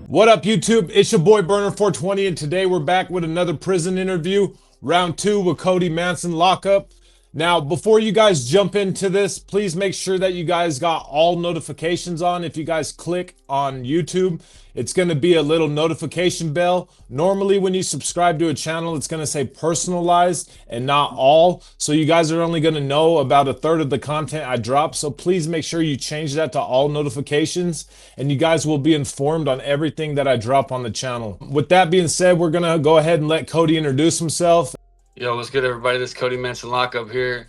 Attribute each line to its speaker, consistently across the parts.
Speaker 1: What up, YouTube? It's your boy Burner420, and today we're back with another prison interview, round two with Cody Manson lockup. Now, before you guys jump into this, please make sure that you guys got all notifications on. If you guys click on YouTube, it's going to be a little notification bell. Normally, when you subscribe to a channel, it's going to say personalized and not all. So you guys are only going to know about a third of the content I drop. So please make sure you change that to all notifications, and you guys will be informed on everything that I drop on the channel. With that being said, we're going to go ahead and let Cody introduce himself.
Speaker 2: Yo, what's good, everybody? This is Cody Manson lockup here.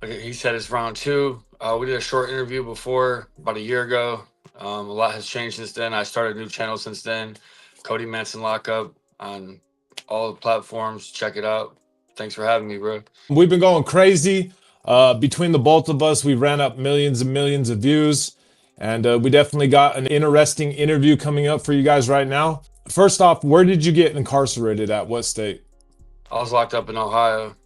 Speaker 2: Like he said, it's round two. We did a short interview before, about a year ago. A lot has changed since then. I started a new channel since then, Cody Manson lockup on all the platforms. Check it out. Thanks for having me, bro.
Speaker 1: We've been going crazy. Between the both of us, we ran up millions and millions of views. And we definitely got an interesting interview coming up for you guys right now. First off, where did you get incarcerated at? What state?
Speaker 2: I was locked up in Ohio.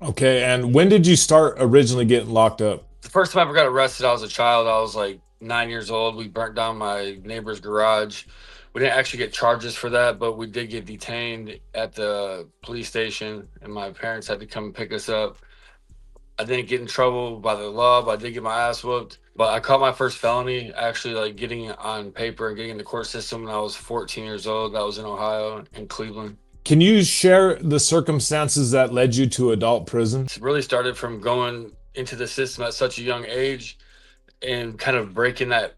Speaker 1: Okay, and when did you start originally getting locked up?
Speaker 2: The first time I ever got arrested, I was a child. I was like 9 years old. We burnt down my neighbor's garage. We didn't actually get charges for that, but we did get detained at the police station, and my parents had to come and pick us up. I didn't get in trouble by the law, but I did get my ass whooped. But I caught my first felony, actually, like getting it on paper and getting in the court system when I was 14 years old. That was in Ohio, in Cleveland.
Speaker 1: Can you share the circumstances that led you to adult prison?
Speaker 2: It really started from going into the system at such a young age and kind of breaking that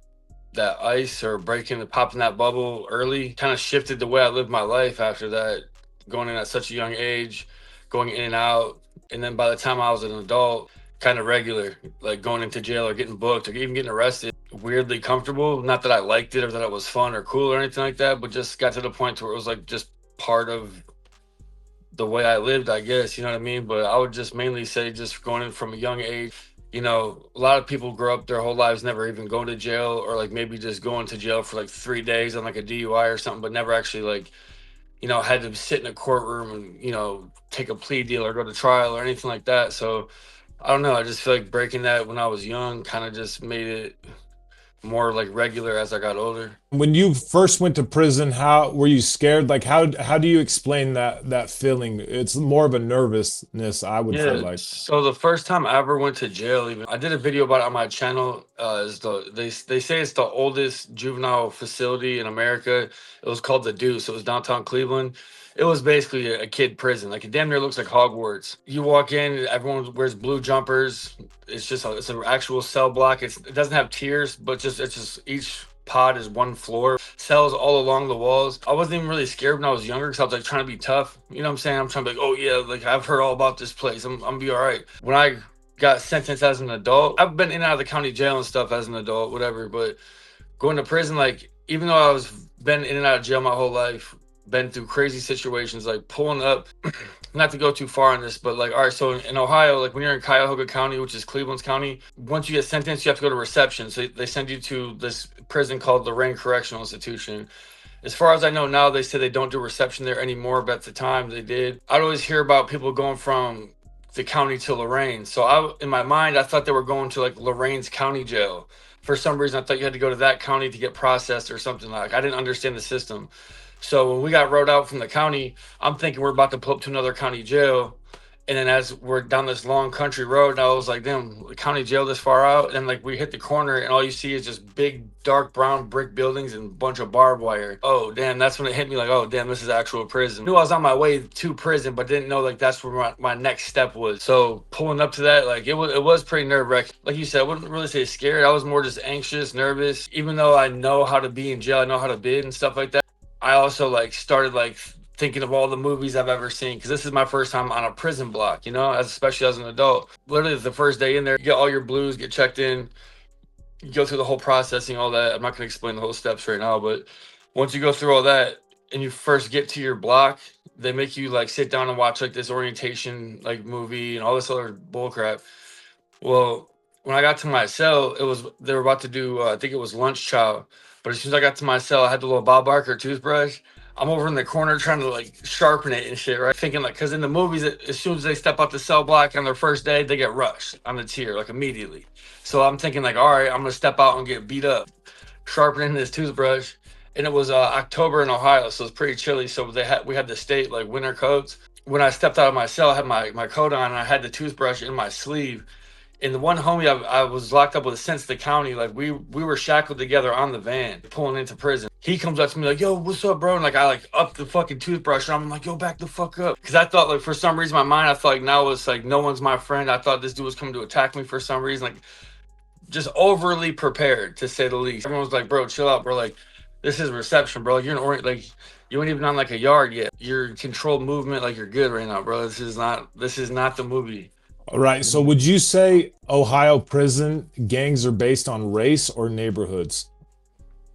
Speaker 2: ice or popping that bubble early. Kind of shifted the way I lived my life after that, going in at such a young age, going in and out. And then by the time I was an adult, kind of regular, like going into jail or getting booked or even getting arrested, weirdly comfortable. Not that I liked it or that it was fun or cool or anything like that, but just got to the point where it was like just part of the way I lived, I guess, you know what I mean? But I would just mainly say just going in from a young age. You know, a lot of people grow up their whole lives never even going to jail, or like maybe just going to jail for like 3 days on like a DUI or something, but never actually like, had to sit in a courtroom and, take a plea deal or go to trial or anything like that. So I don't know. I just feel like breaking that when I was young kind of just made it more like regular as I got older.
Speaker 1: When you first went to prison, how were you scared? Like how do you explain that feeling? It's more of a nervousness, I would feel
Speaker 2: Yeah.
Speaker 1: like.
Speaker 2: So the first time I ever went to jail, even I did a video about it on my channel. Is they say it's the oldest juvenile facility in America. It was called the Deuce. It was downtown Cleveland. It was basically a kid prison. Like it damn near looks like Hogwarts. You walk in, everyone wears blue jumpers. It's an actual cell block. It doesn't have tiers, but it's just each pod is one floor, cells all along the walls. I wasn't even really scared when I was younger because I was like trying to be tough. You know what I'm saying? I'm trying to be like, oh yeah, like I've heard all about this place. I'm gonna be all right. When I got sentenced as an adult, I've been in and out of the county jail and stuff as an adult, whatever. But going to prison, like even though I was been in and out of jail my whole life, been through crazy situations, like pulling up. Not to go too far on this, but like, all right, so in Ohio, like when you're in Cuyahoga County, which is Cleveland's county, once you get sentenced, you have to go to reception. So they send you to this prison called Lorraine Correctional Institution. As far as I know now, they say they don't do reception there anymore, but at the time they did. I'd always hear about people going from the county to Lorraine. So in my mind, I thought they were going to like Lorraine's county jail. For some reason, I thought you had to go to that county to get processed or something. Like I didn't understand the system. So when we got rode out from the county, I'm thinking we're about to pull up to another county jail. And then as we're down this long country road, I was like, damn, the county jail this far out. And like we hit the corner and all you see is just big, dark brown brick buildings and a bunch of barbed wire. Oh, damn, that's when it hit me like, oh, damn, this is actual prison. I knew I was on my way to prison, but didn't know like that's where my next step was. So pulling up to that, like it was pretty nerve wracking. Like you said, I wouldn't really say scared. I was more just anxious, nervous. Even though I know how to be in jail, I know how to bid and stuff like that. I also like started like thinking of all the movies I've ever seen because this is my first time on a prison block, especially as an adult. Literally the first day in there, you get all your blues, get checked in, you go through the whole processing, all that. I'm not gonna explain the whole steps right now, but once you go through all that and you first get to your block, they make you like sit down and watch like this orientation like movie and all this other bullcrap. Well, when I got to my cell, they were about to do I think it was lunch chow. But as soon as I got to my cell, I had the little Bob Barker toothbrush. I'm over in the corner trying to like sharpen it and shit, right? Thinking like, because in the movies, as soon as they step out the cell block on their first day, they get rushed on the tier like immediately. So I'm thinking like, all right, I'm gonna step out and get beat up, sharpening this toothbrush, and it was October in Ohio, so it's pretty chilly. So we had the state like winter coats. When I stepped out of my cell, I had my coat on, and I had the toothbrush in my sleeve. And the one homie I was locked up with since the county, like we were shackled together on the van pulling into prison. He comes up to me like, "Yo, what's up, bro?" And like I like up the fucking toothbrush, and I'm like, "Yo, back the fuck up," because I thought like for some reason in my mind I thought like now it's like no one's my friend. I thought this dude was coming to attack me for some reason, like just overly prepared to say the least. Everyone was like, "Bro, chill out, bro." Like this is reception, bro. Like, you're in like you ain't even on like a yard yet. You're controlled movement, like you're good right now, bro. This is not the movie.
Speaker 1: All right. So would you say Ohio prison gangs are based on race or neighborhoods?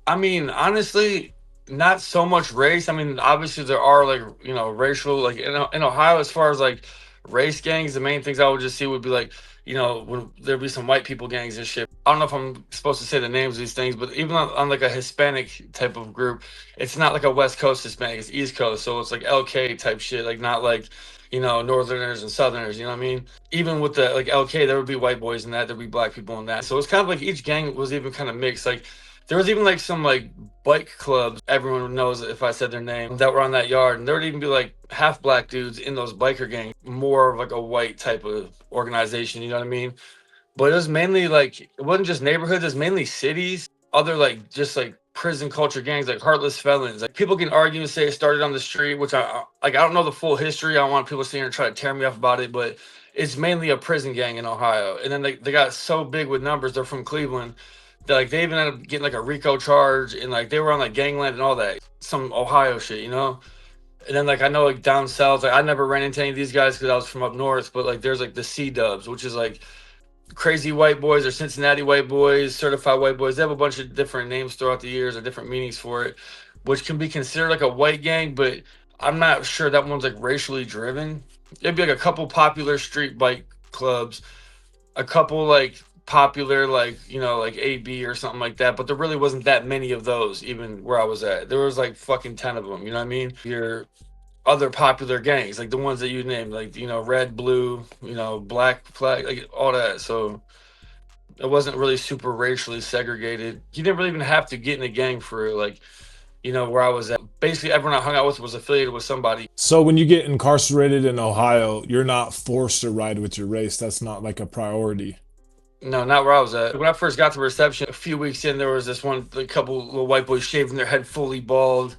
Speaker 2: I mean, honestly, not so much race. I mean, obviously there are like racial like in Ohio as far as like race gangs. The main things I would just see would be like when there'd be some white people gangs and shit. I don't know if I'm supposed to say the names of these things, but even on like a Hispanic type of group, it's not like a West Coast Hispanic. It's East Coast, so it's like LK type shit. Like not like Northerners and Southerners. You know what I mean? Even with the like LK, there would be white boys in that. There'd be black people in that. So it's kind of like each gang was even kind of mixed. Like there was even like some like bike clubs, everyone knows if I said their name, that were on that yard. And there would even be like half black dudes in those biker gangs, more of like a white type of organization, you know what I mean? But it was mainly like it wasn't just neighborhoods, it's mainly cities, other like just like prison culture gangs, like heartless felons. Like people can argue and say it started on the street, which I don't know the full history. I don't want people sitting here and try to tear me up about it, but it's mainly a prison gang in Ohio. And then they got so big with numbers, they're from Cleveland. That like they even ended up getting like a RICO charge and like they were on like gangland and all that. Some Ohio shit, you know? And then like I know like down south, like I never ran into any of these guys because I was from up north, but like there's like the C dubs, which is like crazy white boys or Cincinnati white boys, certified white boys. They have a bunch of different names throughout the years or different meanings for it, which can be considered like a white gang, but I'm not sure that one's like racially driven. It'd be like a couple popular street bike clubs, a couple like popular like like AB or something like that, but there really wasn't that many of those even where I was at. There was like fucking 10 of them, you know what I mean? Your other popular gangs, like the ones that you named, like red, blue, black flag, like all that. So it wasn't really super racially segregated. You didn't really even have to get in a gang for like where I was at. Basically everyone I hung out with was affiliated with somebody.
Speaker 1: So when you get incarcerated in Ohio, you're not forced to ride with your race. That's not like a priority.
Speaker 2: No, not where I was at. When I first got to reception, a few weeks in, there was this one, a couple little white boys shaving their head fully bald,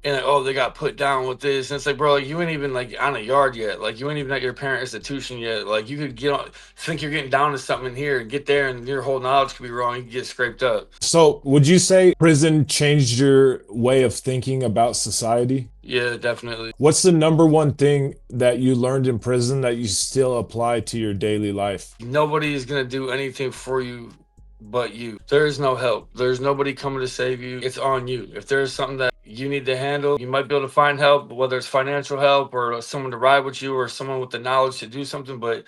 Speaker 2: and like, oh, they got put down with this. And it's like, bro, like, you ain't even like on a yard yet. Like you ain't even at your parent institution yet. Like you could get on, think you're getting down to something in here, and get there, and your whole knowledge could be wrong. You could get scraped up.
Speaker 1: So would you say prison changed your way of thinking about society?
Speaker 2: Yeah, definitely.
Speaker 1: What's the number one thing that you learned in prison that you still apply to your daily life?
Speaker 2: Nobody is gonna do anything for you but you. There's no help. There's nobody coming to save you. It's on you. If there's something that you need to handle, you might be able to find help, whether it's financial help or someone to ride with you or someone with the knowledge to do something. But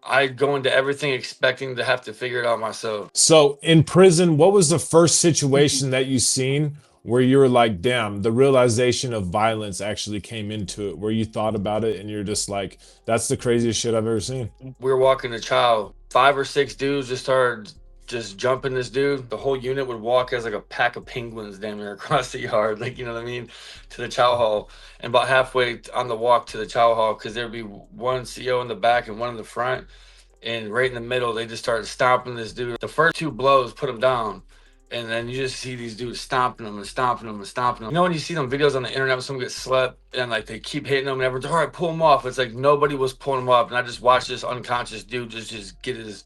Speaker 2: I go into everything expecting to have to figure it out myself.
Speaker 1: So in prison, what was the first situation that you seen where you were like, damn, the realization of violence actually came into it, where you thought about it and you're just like, that's the craziest shit I've ever seen?
Speaker 2: We were walking the child. 5 or 6 dudes just started just jumping this dude. The whole unit would walk as like a pack of penguins damn near across the yard, like you know what I mean, to the chow hall. And about halfway on the walk to the chow hall, because there'd be one CO in the back and one in the front, and right in the middle, they just started stomping this dude. The first 2 blows put him down. And then you just see these dudes stomping them and stomping them and stomping them. You know when you see them videos on the internet when someone gets slept and like they keep hitting them and everyone's all right, pull them off. It's like nobody was pulling them off. And I just watched this unconscious dude just get his.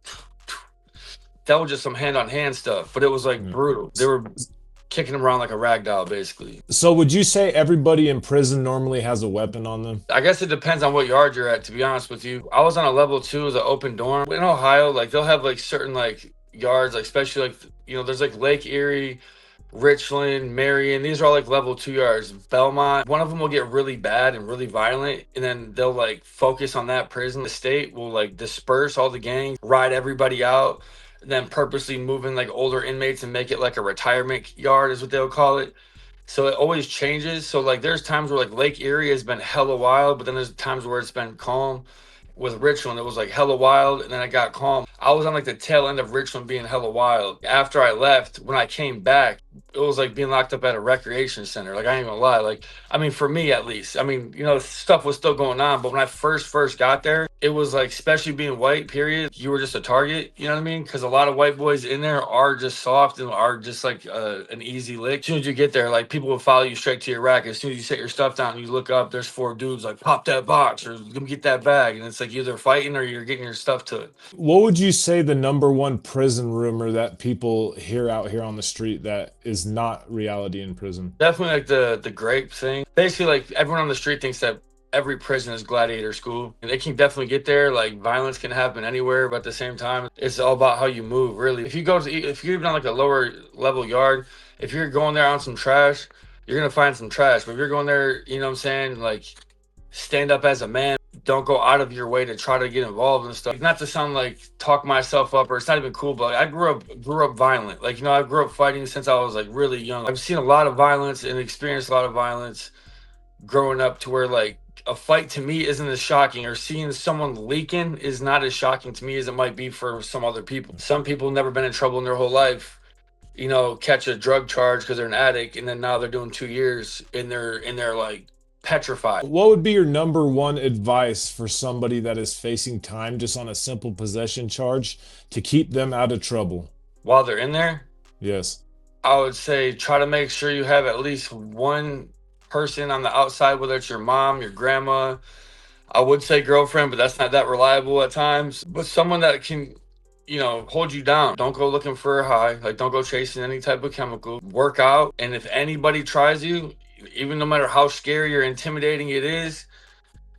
Speaker 2: That was just some hand on hand stuff, but it was like brutal. They were kicking him around like a rag doll, basically.
Speaker 1: So would you say everybody in prison normally has a weapon on them?
Speaker 2: I guess it depends on what yard you're at, to be honest with you. I was on a level 2 as an open dorm. In Ohio, like they'll have like certain like yards, like especially like there's like Lake Erie, Richland, Marion. These are all like level 2 yards. Belmont, one of them will get really bad and really violent, and then they'll like focus on that prison. The state will like disperse all the gangs, ride everybody out, and then purposely move in like older inmates and make it like a retirement yard, is what they'll call it. So it always changes. So like there's times where like Lake Erie has been hella wild, but then there's times where it's been calm. With Richland, it was like hella wild, and then it got calm. I was on like the tail end of Richland being hella wild. After I left, when I came back, it was like being locked up at a recreation center. Like, I ain't gonna lie. Like, I mean, for me at least. I mean, stuff was still going on, but when I first got there, it was like, especially being white, period, you were just a target. You know what I mean? Because a lot of white boys in there are just soft and are just like an easy lick. As soon as you get there, like, people will follow you straight to your rack. As soon as you set your stuff down, and you look up, there's four dudes like, pop that box or let me get that bag, and it's like either fighting or you're getting your stuff took.
Speaker 1: What would you say the number one prison rumor that people hear out here on the street that is not reality in prison?
Speaker 2: Definitely like the grape thing. Basically, like, everyone on the street thinks that every prison is gladiator school, and they can definitely get there. Like, violence can happen anywhere, but at the same time, it's all about how you move. Really, if you're even on like a lower level yard, if you're going there on some trash, you're gonna find some trash. But if you're going there, you know what I'm saying, like, stand up as a man. Don't go out of your way to try to get involved and stuff. Not to sound like talk myself up, or it's not even cool, but I grew up violent. Like, I grew up fighting since I was like really young. I've seen a lot of violence and experienced a lot of violence growing up, to where like a fight to me isn't as shocking, or seeing someone leaking is not as shocking to me as it might be for some other people. Some people never been in trouble in their whole life, catch a drug charge because they're an addict, and then now they're doing 2 years and they're like petrified.
Speaker 1: What would be your number one advice for somebody that is facing time just on a simple possession charge to keep them out of trouble?
Speaker 2: While they're in there,
Speaker 1: Yes.
Speaker 2: I would say try to make sure you have at least one person on the outside, whether it's your mom, your grandma. I would say girlfriend, but that's not that reliable at times. But someone that can, hold you down. Don't go looking for a high. Like, don't go chasing any type of chemical. Work out. And if anybody tries you, even no matter how scary or intimidating it is,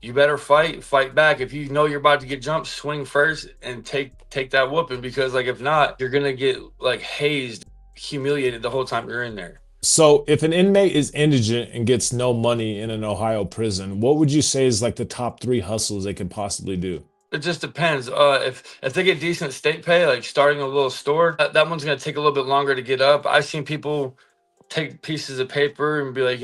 Speaker 2: you better fight back. If you know you're about to get jumped, swing first and take that whooping, because like, if not, you're gonna get like hazed, humiliated the whole time you're in there.
Speaker 1: So, if an inmate is indigent and gets no money in an Ohio prison, what would you say is like the top three hustles they could possibly do?
Speaker 2: It just depends. If they get decent state pay, like starting a little store, that one's gonna take a little bit longer to get up. I've seen people take pieces of paper and be like,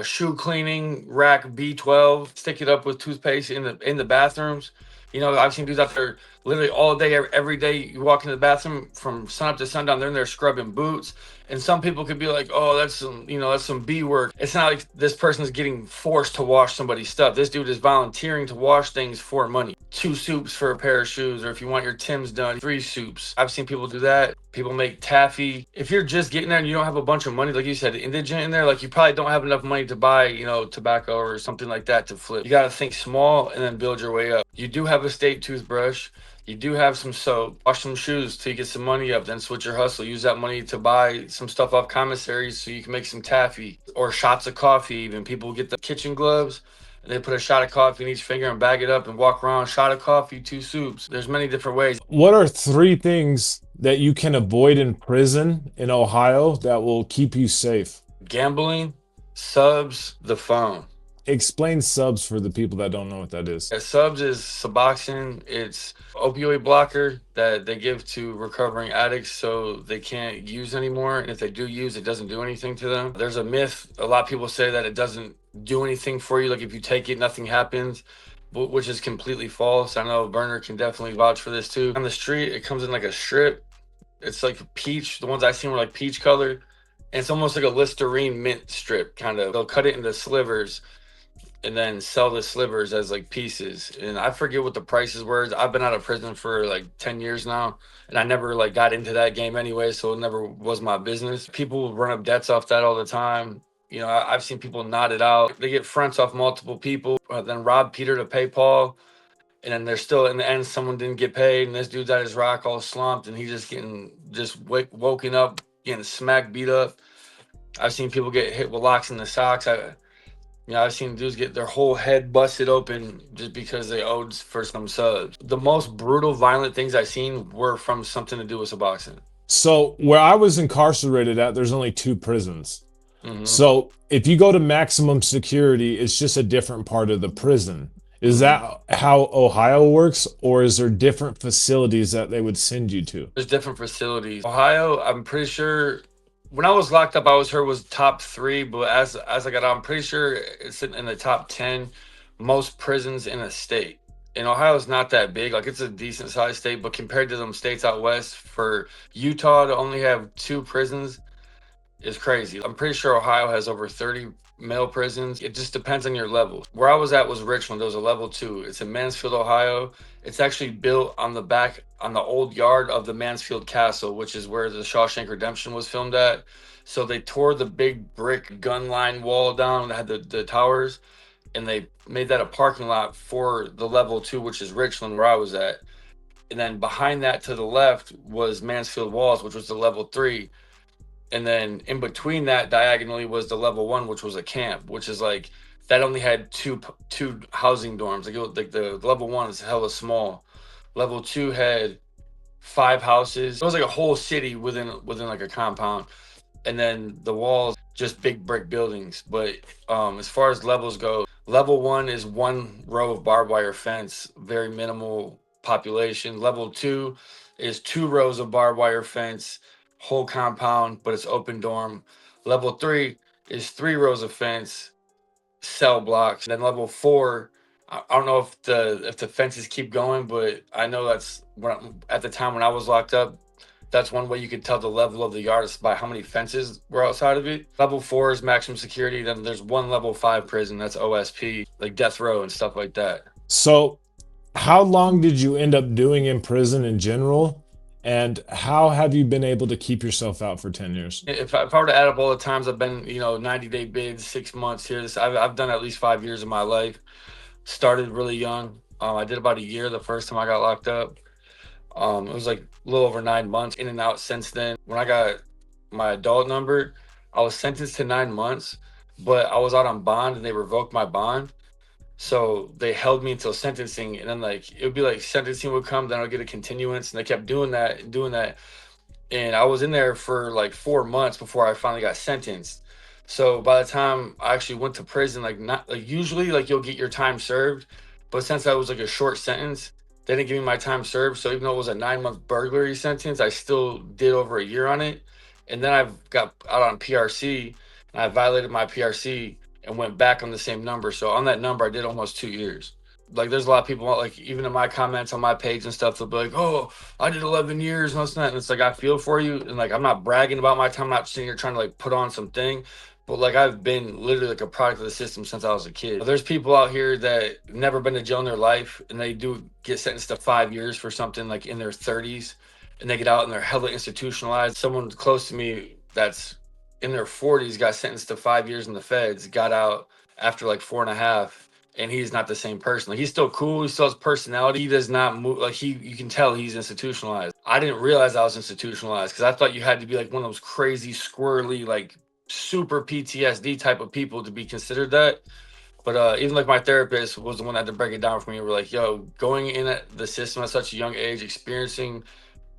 Speaker 2: shoe cleaning rack B12, stick it up with toothpaste in the bathrooms. I've seen dudes out there literally all day, every day. You walk into the bathroom from sun up to sundown, they're in there scrubbing boots. And some people could be like, oh, that's some B work. It's not like this person's getting forced to wash somebody's stuff. This dude is volunteering to wash things for money. 2 soups for a pair of shoes, or if you want your Tim's done, 3 soups. I've seen people do that. People make taffy. If you're just getting there and you don't have a bunch of money, like you said, indigent in there, like, you probably don't have enough money to buy, tobacco or something like that to flip. You got to think small and then build your way up. You do have a state toothbrush. You do have some soap. Wash some shoes till you get some money up. Then switch your hustle. Use that money to buy some stuff off commissaries so you can make some taffy or shots of coffee. Even people get the kitchen gloves and they put a shot of coffee in each finger and bag it up and walk around. Shot of coffee, 2 soups. There's many different ways.
Speaker 1: What are three things that you can avoid in prison in Ohio that will keep you safe?
Speaker 2: Gambling, subs, the phone.
Speaker 1: Explain subs for the people that don't know what that is.
Speaker 2: Yeah, subs is Suboxone. It's opioid blocker that they give to recovering addicts so they can't use anymore. And if they do use, it doesn't do anything to them. There's a myth. A lot of people say that it doesn't do anything for you. Like, if you take it, nothing happens, which is completely false. I know Burner can definitely vouch for this too. On the street, it comes in like a strip. It's like peach. The ones I seen were like peach color. And it's almost like a Listerine mint strip, kind of. They'll cut it into slivers and then sell the slivers as like pieces. And I forget what the prices were. I've been out of prison for like 10 years now, and I never like got into that game anyway, so it never was my business. People run up debts off that all the time. I've seen people knot it out. They get fronts off multiple people, then rob Peter to pay Paul. And then they're still, in the end, someone didn't get paid, and this dude's at his rock all slumped, and he's just getting woken up, getting smacked, beat up. I've seen people get hit with locks in the socks. I've seen dudes get their whole head busted open just because they owed for some subs. The most brutal, violent things I've seen were from something to do with Suboxone.
Speaker 1: So, where I was incarcerated at, there's only two prisons.
Speaker 2: Hmm.
Speaker 1: So, if you go to maximum security, it's just a different part of the prison. Is
Speaker 2: Hmm.
Speaker 1: that how Ohio works, or is there different facilities that they would send you to?
Speaker 2: There's different facilities. Ohio, I'm pretty sure when I was locked up, I was heard was top three, but as I got out, I'm pretty sure it's in the top 10 most prisons in a state. And Ohio's not that big. Like, it's a decent sized state, but compared to them states out west, for Utah to only have 2 prisons is crazy. I'm pretty sure Ohio has over 30 male prisons. It just depends on your level. Where I was at was Richland. There was a level 2. It's in Mansfield, Ohio. It's actually built on the back on the old yard of the Mansfield Castle, which is where the Shawshank Redemption was filmed at. So they tore the big brick gun line wall down that had the towers, and they made that a parking lot for the level 2, which is Richland, where I was at. And then behind that to the left was Mansfield Walls, which was the level 3. And then in between that diagonally was the level 1, which was a camp, which is like that only had two housing dorms. Like the level 1 is hella small. Level 2 had 5 houses. It was like a whole city within like a compound. And then the walls just big brick buildings. But as far as levels go, level 1 is one row of barbed wire fence, very minimal population. Level 2 is 2 rows of barbed wire fence, whole compound, but it's open dorm. Level 3 is 3 rows of fence, cell blocks. And then level 4, I don't know if the fences keep going, but I know that's at the time when I was locked up, that's one way you could tell the level of the yard is by how many fences were outside of it. Level 4 is maximum security. Then there's one level 5 prison, that's OSP, like death row and stuff like that.
Speaker 1: So, how long did you end up doing in prison in general? And how have you been able to keep yourself out for 10 years?
Speaker 2: If I were to add up all the times I've been, 90-day bids, 6 months here, I've done at least 5 years of my life. Started really young. I did about a year the first time I got locked up. It was like a little over 9 months, in and out since then. When I got my adult number, I was sentenced to 9 months, but I was out on bond and they revoked my bond. So they held me until sentencing, and then like it would be like sentencing would come, then I'll get a continuance, and they kept doing that and doing that. And I was in there for like 4 months before I finally got sentenced. So by the time I actually went to prison, like not like usually like you'll get your time served, but since that was like a short sentence, they didn't give me my time served. So even though it was a 9 month burglary sentence, I still did over a year on it. And then I've got out on PRC, and I violated my PRC and went back on the same number. So on that number, I did almost 2 years. Like there's a lot of people like even in my comments on my page and stuff, they'll be like, "Oh, I did 11 years and this and that." And it's like I feel for you, and like I'm not bragging about my time. I'm not sitting here trying to like put on something, but like I've been literally like a product of the system since I was a kid. There's people out here that never been to jail in their life, and they do get sentenced to 5 years for something like in their 30s, and they get out and they're hella institutionalized. Someone close to me that's in their 40s got sentenced to 5 years in the feds, got out after like 4.5, and he's not the same person. Like he's still cool, he still has personality. He does not move like you can tell he's institutionalized. I didn't realize I was institutionalized because I thought you had to be like one of those crazy, squirrely, like super PTSD type of people to be considered that. But even like my therapist was the one that had to break it down for me. We're like, yo, going in at the system at such a young age, experiencing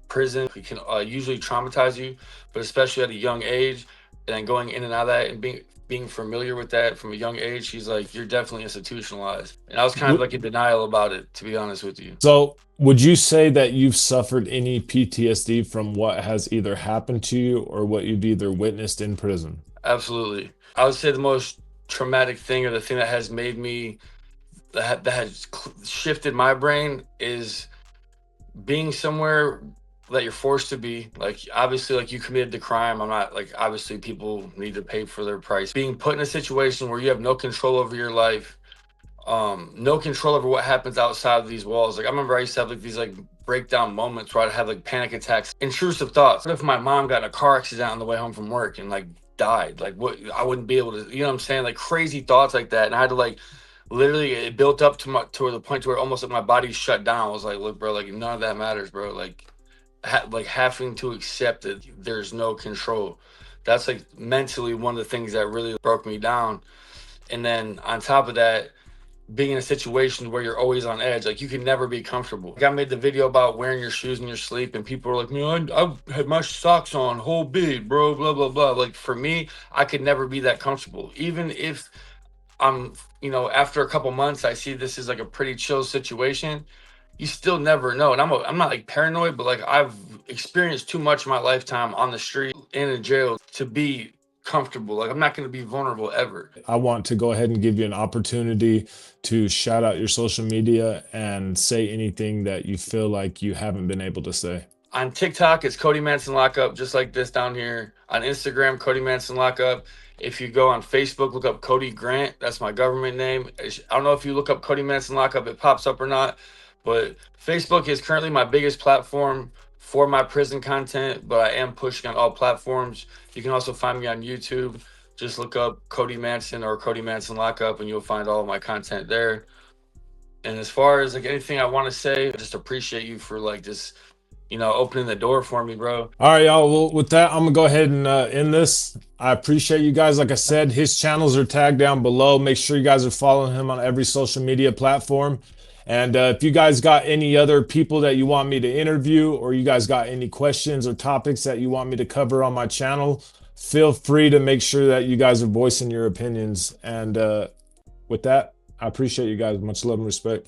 Speaker 2: prison, it can usually traumatize you, but especially at a young age, and then going in and out of that and being familiar with that from a young age, he's like, you're definitely institutionalized. And I was kind of like in denial about it, to be honest with you.
Speaker 1: So, would you say that you've suffered any PTSD from what has either happened to you or what you've either witnessed in prison?
Speaker 2: Absolutely. I would say the most traumatic thing, or the thing that has made me that has shifted my brain, is being somewhere that you're forced to be. Like obviously like you committed the crime, I'm not like, obviously people need to pay for their price. Being put in a situation where you have no control over your life, no control over what happens outside of these walls. Like I remember I used to have like these like breakdown moments where I'd have like panic attacks, intrusive thoughts. What if my mom got in a car accident on the way home from work and like died? Like what, I wouldn't be able to, you know what I'm saying? Like crazy thoughts like that. And I had to like literally, it built up to the point to where almost like my body shut down. I was like, look, bro, like none of that matters, bro. Like like having to accept that there's no control. That's like mentally one of the things that really broke me down. And then on top of that, being in a situation where you're always on edge, like you can never be comfortable. Like I made the video about wearing your shoes in your sleep, and people were like, "Man, I had my socks on whole big, bro." Blah blah blah. Like for me, I could never be that comfortable, even if I'm, after a couple months, I see this is like a pretty chill situation. You still never know, and I'm not like paranoid, but like I've experienced too much in my lifetime on the street and in jail to be comfortable. Like I'm not going to be vulnerable ever.
Speaker 1: I want to go ahead and give you an opportunity to shout out your social media and say anything that you feel like you haven't been able to say.
Speaker 2: On TikTok, it's Cody Manson Lockup, just like this down here. On Instagram, Cody Manson Lockup. If you go on Facebook, look up Cody Grant. That's my government name. I don't know if you look up Cody Manson Lockup, it pops up or not. But Facebook is currently my biggest platform for my prison content, but I am pushing on all platforms. You can also find me on YouTube. Just look up Cody Manson or Cody Manson Lockup, and you'll find all of my content there. And as far as like anything I want to say, I just appreciate you for like just opening the door for me, bro.
Speaker 1: All right, y'all. Well, with that, I'm gonna go ahead and end this. I appreciate you guys. Like I said, his channels are tagged down below. Make sure you guys are following him on every social media platform. And if you guys got any other people that you want me to interview, or you guys got any questions or topics that you want me to cover on my channel, feel free to make sure that you guys are voicing your opinions. And with that, I appreciate you guys. Much love and respect.